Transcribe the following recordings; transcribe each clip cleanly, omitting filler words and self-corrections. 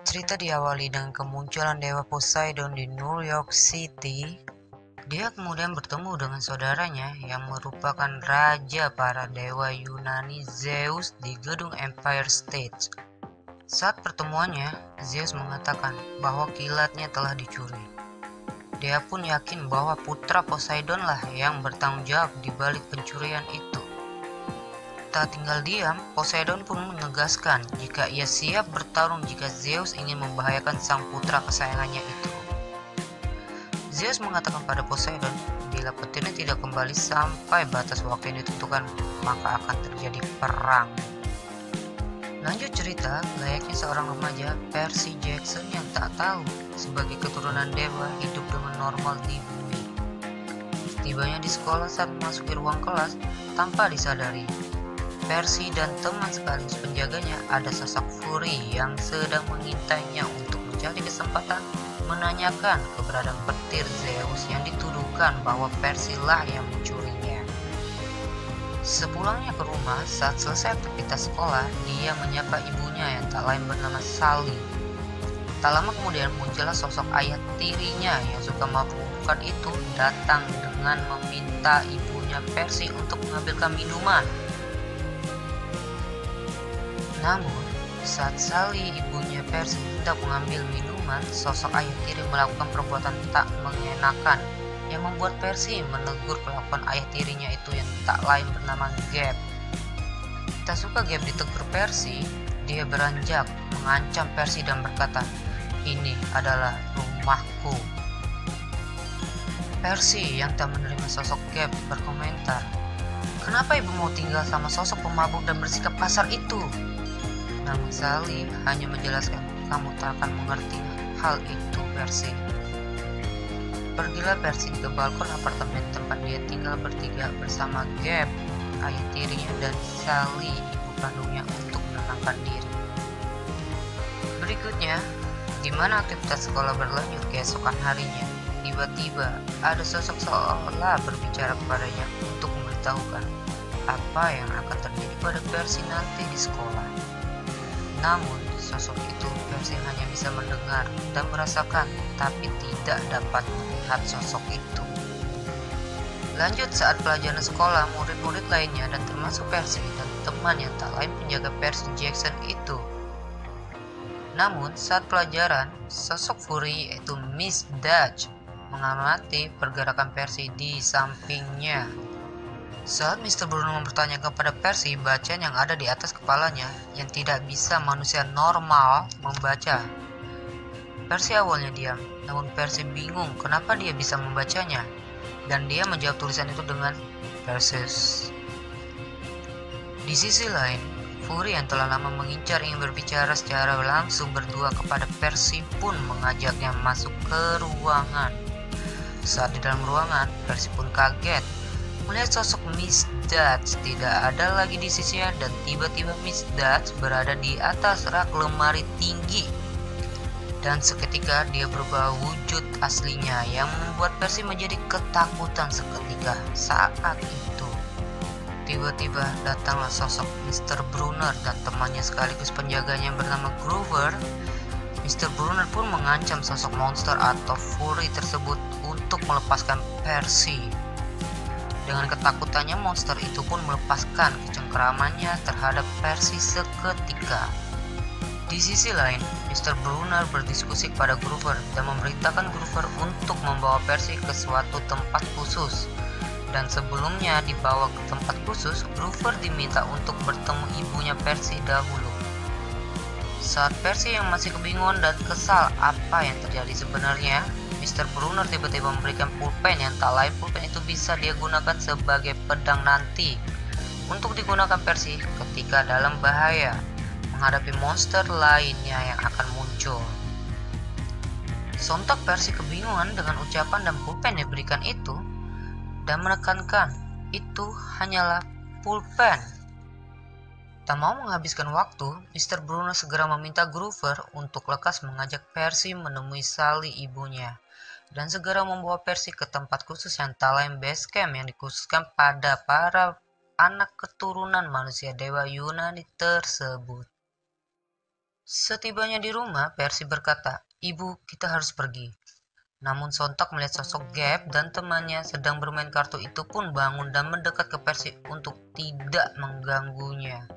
Cerita diawali dengan kemunculan Dewa Poseidon di New York City. Dia kemudian bertemu dengan saudaranya yang merupakan raja para dewa Yunani, Zeus, di gedung Empire State. Saat pertemuannya, Zeus mengatakan bahwa kilatnya telah dicuri. Dia pun yakin bahwa putra Poseidon lah yang bertanggung jawab di balik pencurian itu. Tak tinggal diam, Poseidon pun menegaskan jika ia siap bertarung jika Zeus ingin membahayakan sang putra kesayangannya itu. Zeus mengatakan pada Poseidon, bila petirnya tidak kembali sampai batas waktu yang ditentukan, maka akan terjadi perang. Lanjut cerita, layaknya seorang remaja, Percy Jackson yang tak tahu sebagai keturunan dewa hidup dengan normal di bumi. Tibanya di sekolah saat memasuki ruang kelas tanpa disadari, Percy dan teman sekaligus penjaganya ada sosok Fury yang sedang mengintainya untuk mencari kesempatan menanyakan keberadaan petir Zeus yang dituduhkan bahwa Percy lah yang mencurinya. Sepulangnya ke rumah, saat selesai aktivitas sekolah, dia menyapa ibunya yang tak lain bernama Sally. Tak lama kemudian muncullah sosok ayah tirinya yang suka mabuk-mabukan itu datang dengan meminta ibunya Percy untuk mengambilkan minuman. Namun, saat Sally ibunya Percy hendak mengambil minuman, sosok ayah tiri melakukan perbuatan tak mengenakan yang membuat Percy menegur kelakuan ayah tirinya itu yang tak lain bernama Gap. Tak suka Gap ditegur Percy, dia beranjak mengancam Percy dan berkata, "Ini adalah rumahku." Percy yang tak menerima sosok Gap berkomentar, "Kenapa ibu mau tinggal sama sosok pemabuk dan bersikap kasar itu?" Namun Sally hanya menjelaskan, "Kamu tak akan mengerti hal itu, Percy." Pergilah Percy ke balkon apartemen tempat dia tinggal bertiga bersama Gap, ayah tirinya, dan Sally, ibu kandungnya, untuk menenangkan diri. Berikutnya, di mana aktivitas sekolah berlanjut keesokan harinya, tiba-tiba ada sosok seolah berbicara kepadanya untuk memberitahukan apa yang akan terjadi pada Percy nanti di sekolah. Namun, sosok itu Percy hanya bisa mendengar dan merasakan, tapi tidak dapat melihat sosok itu. Lanjut saat pelajaran sekolah, murid-murid lainnya dan termasuk Percy dan teman yang tak lain penjaga Percy Jackson itu. Namun, saat pelajaran, sosok Fury yaitu Miss Dutch mengamati pergerakan Percy di sampingnya. Saat Mr. Bruno mempertanyakan kepada Percy bacaan yang ada di atas kepalanya yang tidak bisa manusia normal membaca. Percy awalnya diam, namun Percy bingung kenapa dia bisa membacanya, dan dia menjawab tulisan itu dengan Perseus. Di sisi lain, Fury yang telah lama mengincar ingin berbicara secara langsung berdua kepada Percy pun mengajaknya masuk ke ruangan. Saat di dalam ruangan, Percy pun kaget melihat sosok Miss Dutch tidak ada lagi di sisinya, dan tiba-tiba Miss Dutch berada di atas rak lemari tinggi. Dan seketika dia berubah wujud aslinya yang membuat Percy menjadi ketakutan seketika. Saat itu, tiba-tiba datanglah sosok Mr. Brunner dan temannya sekaligus penjaganya yang bernama Grover. Mr. Brunner pun mengancam sosok monster atau Fury tersebut untuk melepaskan Percy. Dengan ketakutannya, monster itu pun melepaskan kecengkeramannya terhadap Percy seketika. Di sisi lain, Mr. Brunner berdiskusi kepada Grover dan memerintahkan Grover untuk membawa Percy ke suatu tempat khusus. Dan sebelumnya dibawa ke tempat khusus, Grover diminta untuk bertemu ibunya Percy dahulu. Saat Percy yang masih kebingungan dan kesal apa yang terjadi sebenarnya, Mr. Brunner tiba-tiba memberikan pulpen yang tak lain pulpen itu bisa dia gunakan sebagai pedang nanti untuk digunakan Percy ketika dalam bahaya menghadapi monster lainnya yang akan muncul. Sontak Percy kebingungan dengan ucapan dan pulpen yang diberikan itu dan menekankan itu hanyalah pulpen. Tak mau menghabiskan waktu, Mr. Bruno segera meminta Grover untuk lekas mengajak Percy menemui Sally ibunya, dan segera membawa Percy ke tempat khusus yang tak lain base camp yang dikhususkan pada para anak keturunan manusia dewa Yunani tersebut. Setibanya di rumah, Percy berkata, "Ibu, kita harus pergi." Namun sontak melihat sosok Gap dan temannya sedang bermain kartu itu pun bangun dan mendekat ke Percy untuk tidak mengganggunya.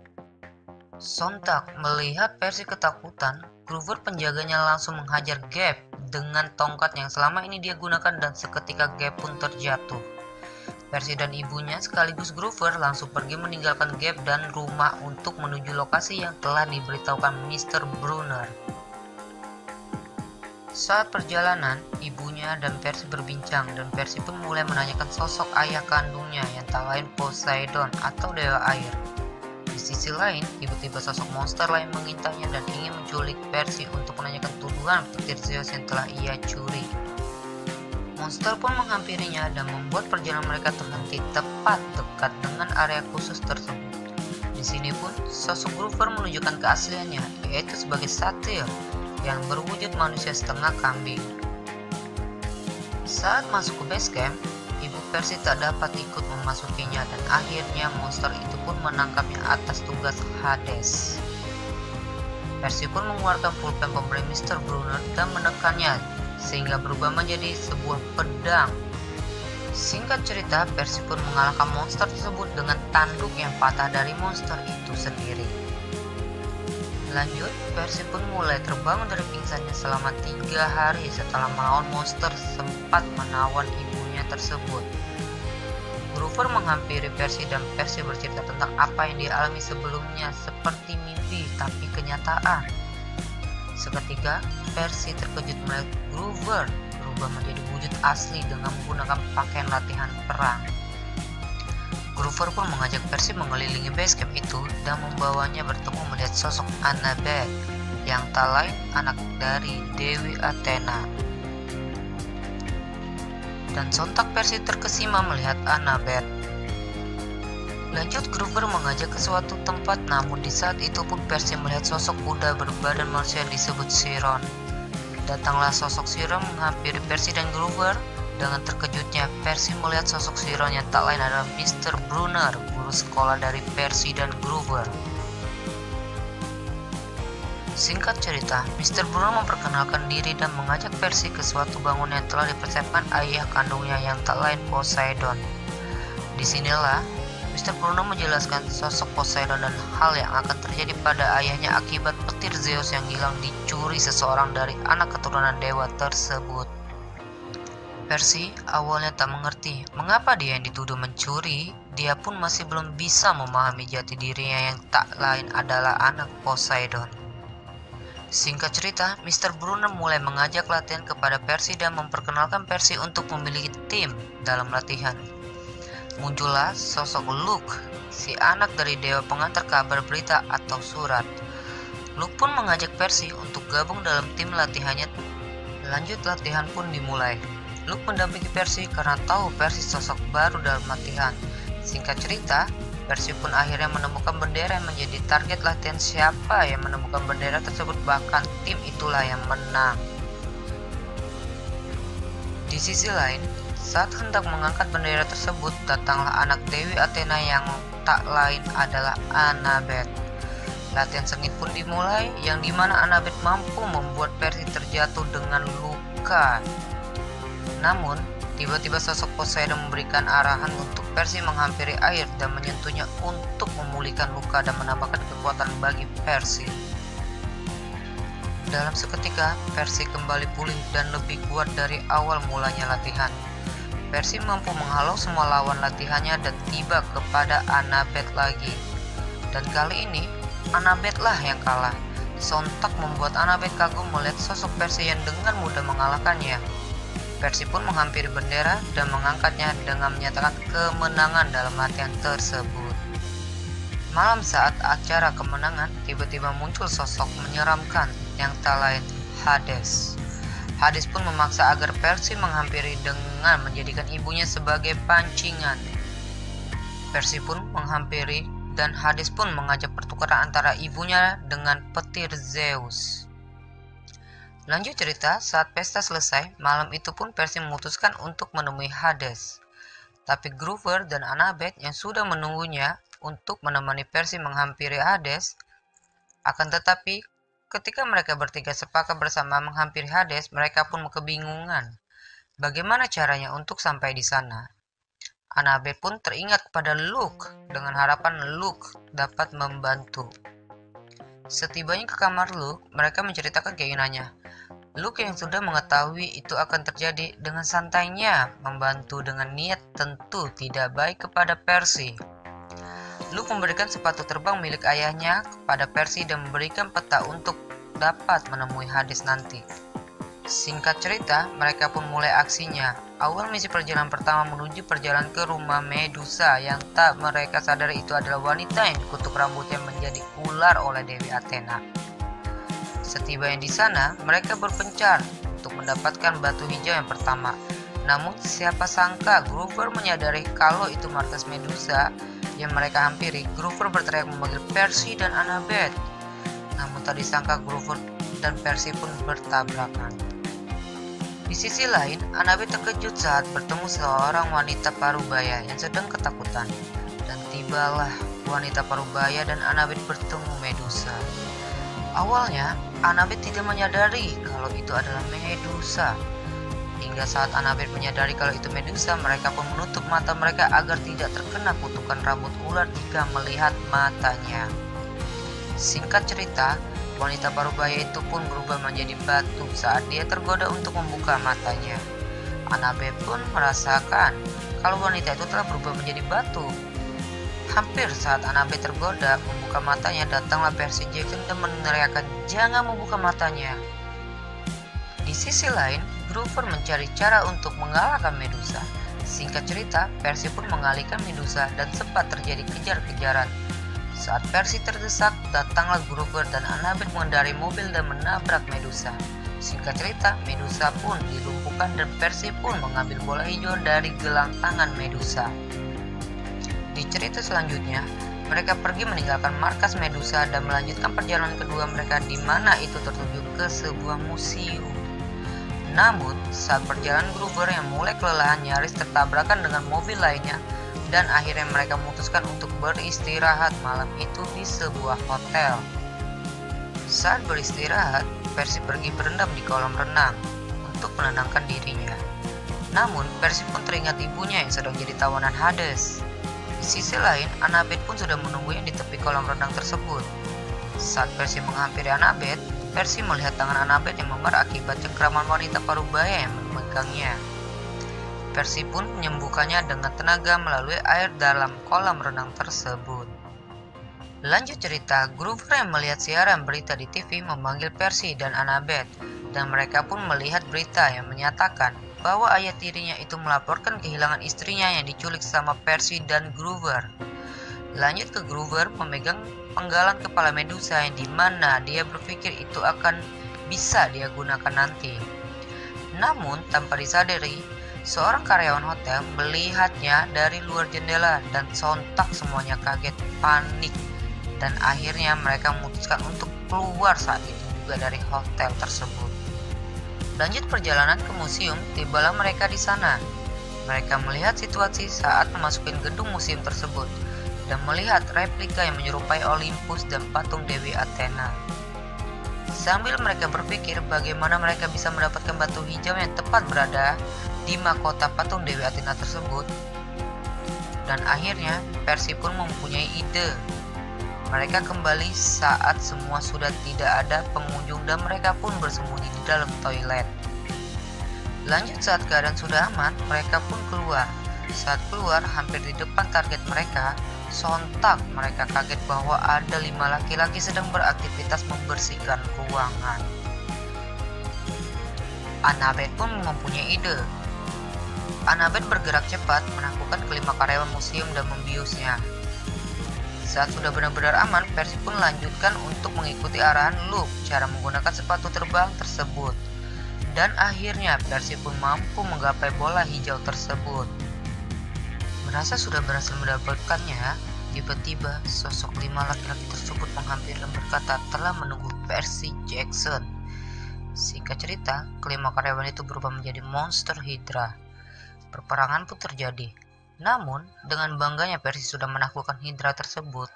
Sontak melihat Percy ketakutan, Groover penjaganya langsung menghajar Gap dengan tongkat yang selama ini dia gunakan dan seketika Gap pun terjatuh. Percy dan ibunya sekaligus Groover langsung pergi meninggalkan Gap dan rumah untuk menuju lokasi yang telah diberitahukan Mr. Brunner. Saat perjalanan, ibunya dan Percy berbincang dan Percy pun mulai menanyakan sosok ayah kandungnya yang tak lain Poseidon atau dewa air. Di sisi lain, tiba-tiba sosok monster lain mengintainya dan ingin menculik Percy untuk menanyakan tuduhan petir Zeus yang telah ia curi. Monster pun menghampirinya dan membuat perjalanan mereka terhenti tepat dekat dengan area khusus tersebut. Di sini pun, sosok Groover menunjukkan keasliannya, yaitu sebagai satyr yang berwujud manusia setengah kambing. Saat masuk ke base camp, ibu Percy tak dapat ikut memasukinya dan akhirnya monster itu pun menangkapnya atas tugas Hades. Percy pun mengeluarkan pulpen pemberi Mr. Brunner dan menekannya sehingga berubah menjadi sebuah pedang. Singkat cerita, Percy pun mengalahkan monster tersebut dengan tanduk yang patah dari monster itu sendiri. Lanjut, Percy pun mulai terbangun dari pingsannya selama 3 hari setelah melawan monster sempat menawan ibunya tersebut. Groover menghampiri Percy dan Percy bercerita tentang apa yang dia alami sebelumnya seperti mimpi tapi kenyataan. Seketika, Percy terkejut melihat Groover berubah menjadi wujud asli dengan menggunakan pakaian latihan perang. Groover pun mengajak Percy mengelilingi base camp itu dan membawanya bertemu melihat sosok Annabeth yang tak lain anak dari Dewi Athena. Dan sontak Percy terkesima melihat Annabeth. Lanjut, Groover mengajak ke suatu tempat, namun di saat itu pun Percy melihat sosok kuda berbadan manusia disebut Chiron. Datanglah sosok Chiron menghampiri Percy dan Groover. Dengan terkejutnya, Percy melihat sosok Chiron yang tak lain adalah Mr. Brunner, guru sekolah dari Percy dan Groover. Singkat cerita, Mr. Brunner memperkenalkan diri dan mengajak Percy ke suatu bangunan yang telah dipersiapkan ayah kandungnya yang tak lain Poseidon. Disinilah Mr. Brunner menjelaskan sosok Poseidon dan hal yang akan terjadi pada ayahnya akibat petir Zeus yang hilang dicuri seseorang dari anak keturunan dewa tersebut. Percy awalnya tak mengerti mengapa dia yang dituduh mencuri. Dia pun masih belum bisa memahami jati dirinya yang tak lain adalah anak Poseidon. Singkat cerita, Mr. Brunner mulai mengajak latihan kepada Percy dan memperkenalkan Percy untuk memiliki tim dalam latihan. Muncullah sosok Luke, si anak dari dewa pengantar kabar berita atau surat. Luke pun mengajak Percy untuk gabung dalam tim latihannya. Lanjut, latihan pun dimulai. Luke mendampingi Percy karena tahu Percy sosok baru dalam latihan. Singkat cerita, Percy pun akhirnya menemukan bendera yang menjadi target latihan. Siapa yang menemukan bendera tersebut, bahkan tim itulah yang menang. Di sisi lain, saat hendak mengangkat bendera tersebut, datanglah anak Dewi Athena yang tak lain adalah Annabeth. Latihan sengit pun dimulai, yang dimana Annabeth mampu membuat Percy terjatuh dengan luka. Namun, tiba-tiba sosok Poseidon memberikan arahan untuk Percy menghampiri air dan menyentuhnya untuk memulihkan luka dan menambahkan kekuatan bagi Percy. Dalam seketika, Percy kembali pulih dan lebih kuat dari awal mulanya latihan. Percy mampu menghalau semua lawan latihannya dan tiba kepada Annabeth lagi. Dan kali ini, Annabeth lah yang kalah. Sontak membuat Annabeth kagum melihat sosok Percy yang dengan mudah mengalahkannya. Percy pun menghampiri bendera dan mengangkatnya dengan menyatakan kemenangan dalam latihan tersebut. Malam saat acara kemenangan, tiba-tiba muncul sosok menyeramkan yang tak lain Hades. Hades pun memaksa agar Percy menghampiri dengan menjadikan ibunya sebagai pancingan. Percy pun menghampiri dan Hades pun mengajak pertukaran antara ibunya dengan petir Zeus. Lanjut cerita, saat pesta selesai, malam itu pun Percy memutuskan untuk menemui Hades. Tapi Groover dan Annabeth yang sudah menunggunya untuk menemani Percy menghampiri Hades. Akan tetapi, Ketika mereka bertiga sepakat bersama menghampiri Hades, mereka pun kebingungan. Bagaimana caranya untuk sampai di sana? Annabeth pun teringat kepada Luke dengan harapan Luke dapat membantu. Setibanya ke kamar Luke, mereka menceritakan keinginannya. Luke yang sudah mengetahui itu akan terjadi dengan santainya membantu dengan niat tentu tidak baik kepada Percy. Luke memberikan sepatu terbang milik ayahnya kepada Percy dan memberikan peta untuk dapat menemui Hades nanti. Singkat cerita, mereka pun mulai aksinya. Awal misi perjalanan pertama menuju perjalanan ke rumah Medusa yang tak mereka sadari itu adalah wanita yang dikutuk rambutnya menjadi ular oleh Dewi Athena. Setibanya di sana, mereka berpencar untuk mendapatkan batu hijau yang pertama. Namun siapa sangka Grover menyadari kalau itu markas Medusa yang mereka hampiri. Grover berteriak memanggil Percy dan Annabeth. Namun tak disangka Grover dan Percy pun bertabrakan. Di sisi lain, Annabeth terkejut saat bertemu seorang wanita parubaya yang sedang ketakutan. Dan tibalah wanita parubaya dan Annabeth bertemu Medusa. Awalnya, Annabeth tidak menyadari kalau itu adalah Medusa. Hingga saat Annabeth menyadari kalau itu Medusa, mereka pun menutup mata mereka agar tidak terkena kutukan rambut ular jika melihat matanya. Singkat cerita, wanita parubaya itu pun berubah menjadi batu saat dia tergoda untuk membuka matanya. Annabeth pun merasakan kalau wanita itu telah berubah menjadi batu. Hampir saat Annabeth tergoda membuka matanya, datanglah Percy Jackson dan meneriakkan, "Jangan membuka matanya." Di sisi lain, Grover mencari cara untuk mengalahkan Medusa. Singkat cerita, Percy pun mengalihkan Medusa dan sempat terjadi kejar-kejaran. Saat Percy terdesak, datanglah Grover dan Annabeth mengendarai mobil dan menabrak Medusa. Singkat cerita, Medusa pun dilumpuhkan dan Percy pun mengambil bola hijau dari gelang tangan Medusa. Di cerita selanjutnya, mereka pergi meninggalkan markas Medusa dan melanjutkan perjalanan kedua mereka di mana itu tertuju ke sebuah museum. Namun, saat perjalanan Grover yang mulai kelelahan nyaris tertabrakan dengan mobil lainnya dan akhirnya mereka memutuskan untuk beristirahat malam itu di sebuah hotel. Saat beristirahat, Percy pergi berendam di kolam renang untuk menenangkan dirinya. Namun, Percy pun teringat ibunya yang sedang jadi tawanan Hades. Di sisi lain, Annabeth pun sudah menunggunya di tepi kolam renang tersebut. Saat Percy menghampiri Annabeth, Percy melihat tangan Annabeth yang memar akibat cengkraman wanita parubaya yang memegangnya. Percy pun menyembuhkannya dengan tenaga melalui air dalam kolam renang tersebut. Lanjut cerita, Grover yang melihat siaran berita di TV memanggil Percy dan Annabeth, dan mereka pun melihat berita yang menyatakan bahwa ayah tirinya itu melaporkan kehilangan istrinya yang diculik sama Percy dan Grover. Lanjut ke Grover memegang penggalan kepala Medusa yang dimana dia berpikir itu akan bisa dia gunakan nanti. Namun tanpa disadari, seorang karyawan hotel melihatnya dari luar jendela dan sontak semuanya kaget panik dan akhirnya mereka memutuskan untuk keluar saat itu juga dari hotel tersebut. Lanjut perjalanan ke museum, tibalah mereka di sana. Mereka melihat situasi saat memasuki gedung museum tersebut dan melihat replika yang menyerupai Olympus dan patung Dewi Athena. Sambil mereka berpikir bagaimana mereka bisa mendapatkan batu hijau yang tepat berada di mahkota patung Dewi Athena tersebut. Dan akhirnya Percy pun mempunyai ide. Mereka kembali saat semua sudah tidak ada pengunjung dan mereka pun bersembunyi di dalam toilet. Lanjut saat keadaan sudah aman, mereka pun keluar. Saat keluar hampir di depan target mereka, sontak mereka kaget bahwa ada 5 laki-laki sedang beraktivitas membersihkan ruangan. Annabeth pun mempunyai ide. Annabeth bergerak cepat menaklukkan kelima karyawan museum dan membiusnya. Saat sudah benar-benar aman, Percy pun lanjutkan untuk mengikuti arahan Luke cara menggunakan sepatu terbang tersebut. Dan akhirnya Percy pun mampu menggapai bola hijau tersebut. Merasa sudah berhasil mendapatkannya, tiba-tiba sosok 5 laki-laki tersebut menghampiri dan berkata telah menunggu Percy Jackson. Singkat cerita, kelima karyawan itu berubah menjadi monster Hydra. Perperangan pun terjadi. Namun, dengan bangganya Percy sudah menaklukkan Hydra tersebut,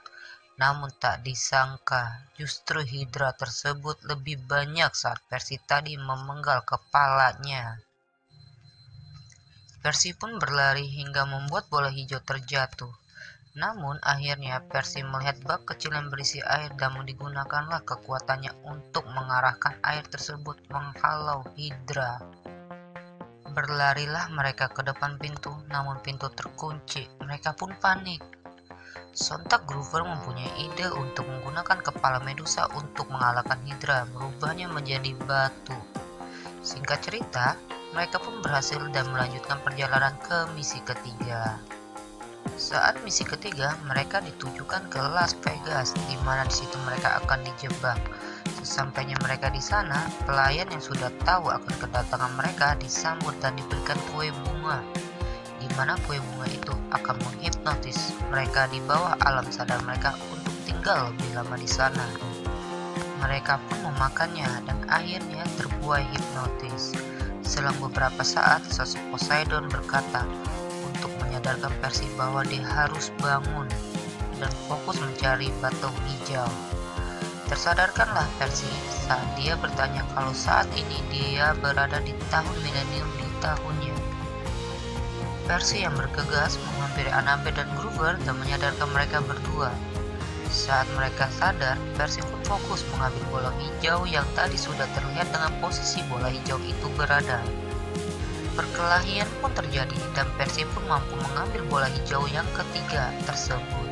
Namun tak disangka, justru Hydra tersebut lebih banyak saat Percy tadi memenggal kepalanya. Percy pun berlari hingga membuat bola hijau terjatuh. Namun akhirnya Percy melihat bak kecil yang berisi air dan digunakanlah kekuatannya untuk mengarahkan air tersebut menghalau Hydra. Berlarilah mereka ke depan pintu, namun pintu terkunci. Mereka pun panik. Sontak Groover mempunyai ide untuk menggunakan kepala Medusa untuk mengalahkan Hydra, merubahnya menjadi batu. Singkat cerita, mereka pun berhasil dan melanjutkan perjalanan ke misi ketiga. Saat misi ketiga, mereka ditujukan ke Las Vegas, di mana di situ mereka akan dijebak. Sesampainya mereka di sana, pelayan yang sudah tahu akan kedatangan mereka disambut dan diberikan kue bunga, di mana kue bunga itu akan menghipnotis mereka di bawah alam sadar mereka untuk tinggal lebih lama di sana. Mereka pun memakannya dan akhirnya terbuai hipnotis. Selang beberapa saat, sosok Poseidon berkata untuk menyadarkan Percy bahwa dia harus bangun dan fokus mencari batu hijau. Tersadarkanlah Percy saat dia bertanya kalau saat ini dia berada di tahun milenium di tahunnya. Percy yang bergegas menghampiri Annabeth dan Groover dan menyadarkan mereka berdua. Saat mereka sadar, Percy pun fokus mengambil bola hijau yang tadi sudah terlihat dengan posisi bola hijau itu berada. Perkelahian pun terjadi dan Percy pun mampu mengambil bola hijau yang ketiga tersebut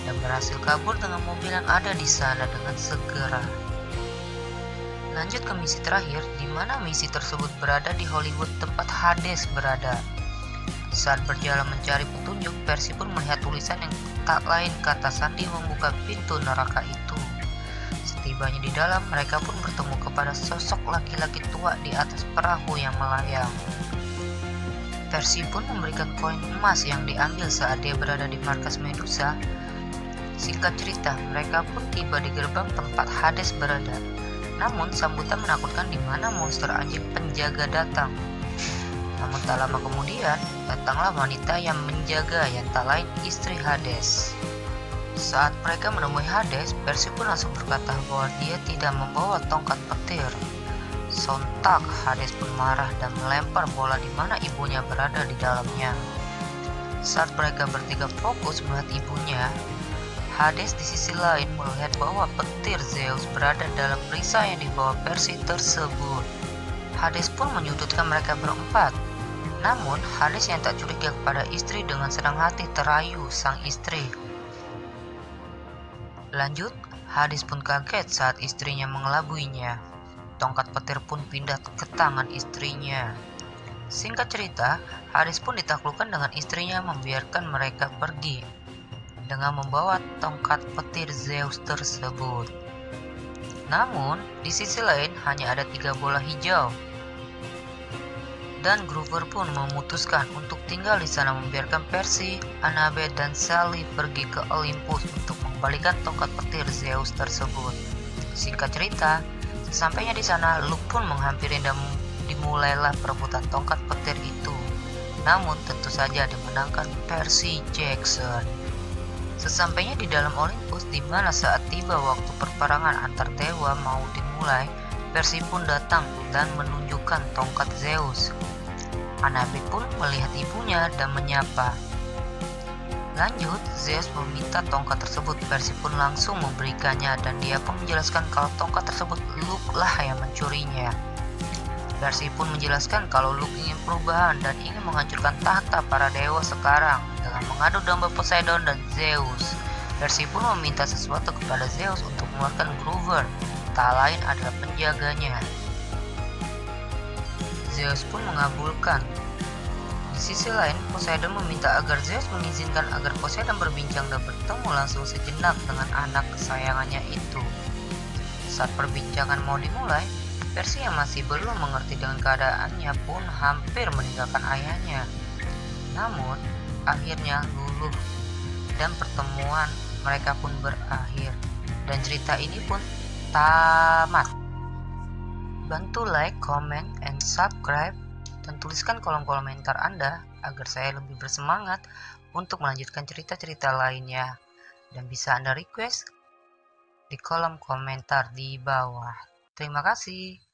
dan berhasil kabur dengan mobil yang ada di sana dengan segera. Lanjut ke misi terakhir, di mana misi tersebut berada di Hollywood tempat Hades berada. Saat berjalan mencari petunjuk, Percy pun melihat tulisan yang tak lain kata sandi membuka pintu neraka itu. Setibanya di dalam, mereka pun bertemu kepada sosok laki-laki tua di atas perahu yang melayang. Percy pun memberikan koin emas yang diambil saat dia berada di markas Medusa. Singkat cerita, mereka pun tiba di gerbang tempat Hades berada. Namun sambutan menakutkan di mana monster anjing penjaga datang. Namun tak lama kemudian, datanglah wanita yang menjaga yang tak lain istri Hades. Saat mereka menemui Hades, Percy pun langsung berkata bahwa dia tidak membawa tongkat petir. Sontak Hades pun marah dan melempar bola di mana ibunya berada di dalamnya. Saat mereka bertiga fokus melihat ibunya, Hades di sisi lain melihat bahwa petir Zeus berada dalam perisai yang dibawa Percy tersebut. Hades pun menyudutkan mereka berempat. Namun Hades yang tak curiga kepada istri dengan senang hati terayu sang istri. Lanjut, Hades pun kaget saat istrinya mengelabuinya. Tongkat petir pun pindah ke tangan istrinya. Singkat cerita, Hades pun ditaklukkan dengan istrinya membiarkan mereka pergi dengan membawa tongkat petir Zeus tersebut. Namun, di sisi lain hanya ada 3 bola hijau. Dan Groover pun memutuskan untuk tinggal di sana membiarkan Percy, Annabeth, dan Sally pergi ke Olympus untuk mengembalikan tongkat petir Zeus tersebut. Singkat cerita, sesampainya di sana, Luke pun menghampiri dan dimulailah perebutan tongkat petir itu. Namun tentu saja dimenangkan Percy Jackson. Sesampainya di dalam Olympus, di mana saat tiba waktu perperangan antar dewa mau dimulai, Percy pun datang dan menunjukkan tongkat Zeus. Annabeth pun melihat ibunya dan menyapa. Lanjut, Zeus meminta tongkat tersebut. Percy pun langsung memberikannya dan dia pun menjelaskan kalau tongkat tersebut Luke lah yang mencurinya. Percy pun menjelaskan kalau Luke ingin perubahan dan ingin menghancurkan tahta para dewa sekarang dengan mengadu domba Poseidon dan Zeus. Percy pun meminta sesuatu kepada Zeus untuk mengeluarkan Groover, tak lain adalah penjaganya. Zeus pun mengabulkan. Di sisi lain, Poseidon meminta agar Zeus mengizinkan agar Poseidon berbincang dan bertemu langsung sejenak dengan anak kesayangannya itu. Saat perbincangan mau dimulai, Percy yang masih belum mengerti dengan keadaannya pun hampir meninggalkan ayahnya. Namun, akhirnya luluh dan pertemuan mereka pun berakhir. Dan cerita ini pun tamat. Bantu like, comment, and subscribe, dan tuliskan kolom komentar Anda agar saya lebih bersemangat untuk melanjutkan cerita-cerita lainnya. dan bisa Anda request di kolom komentar di bawah. Terima kasih.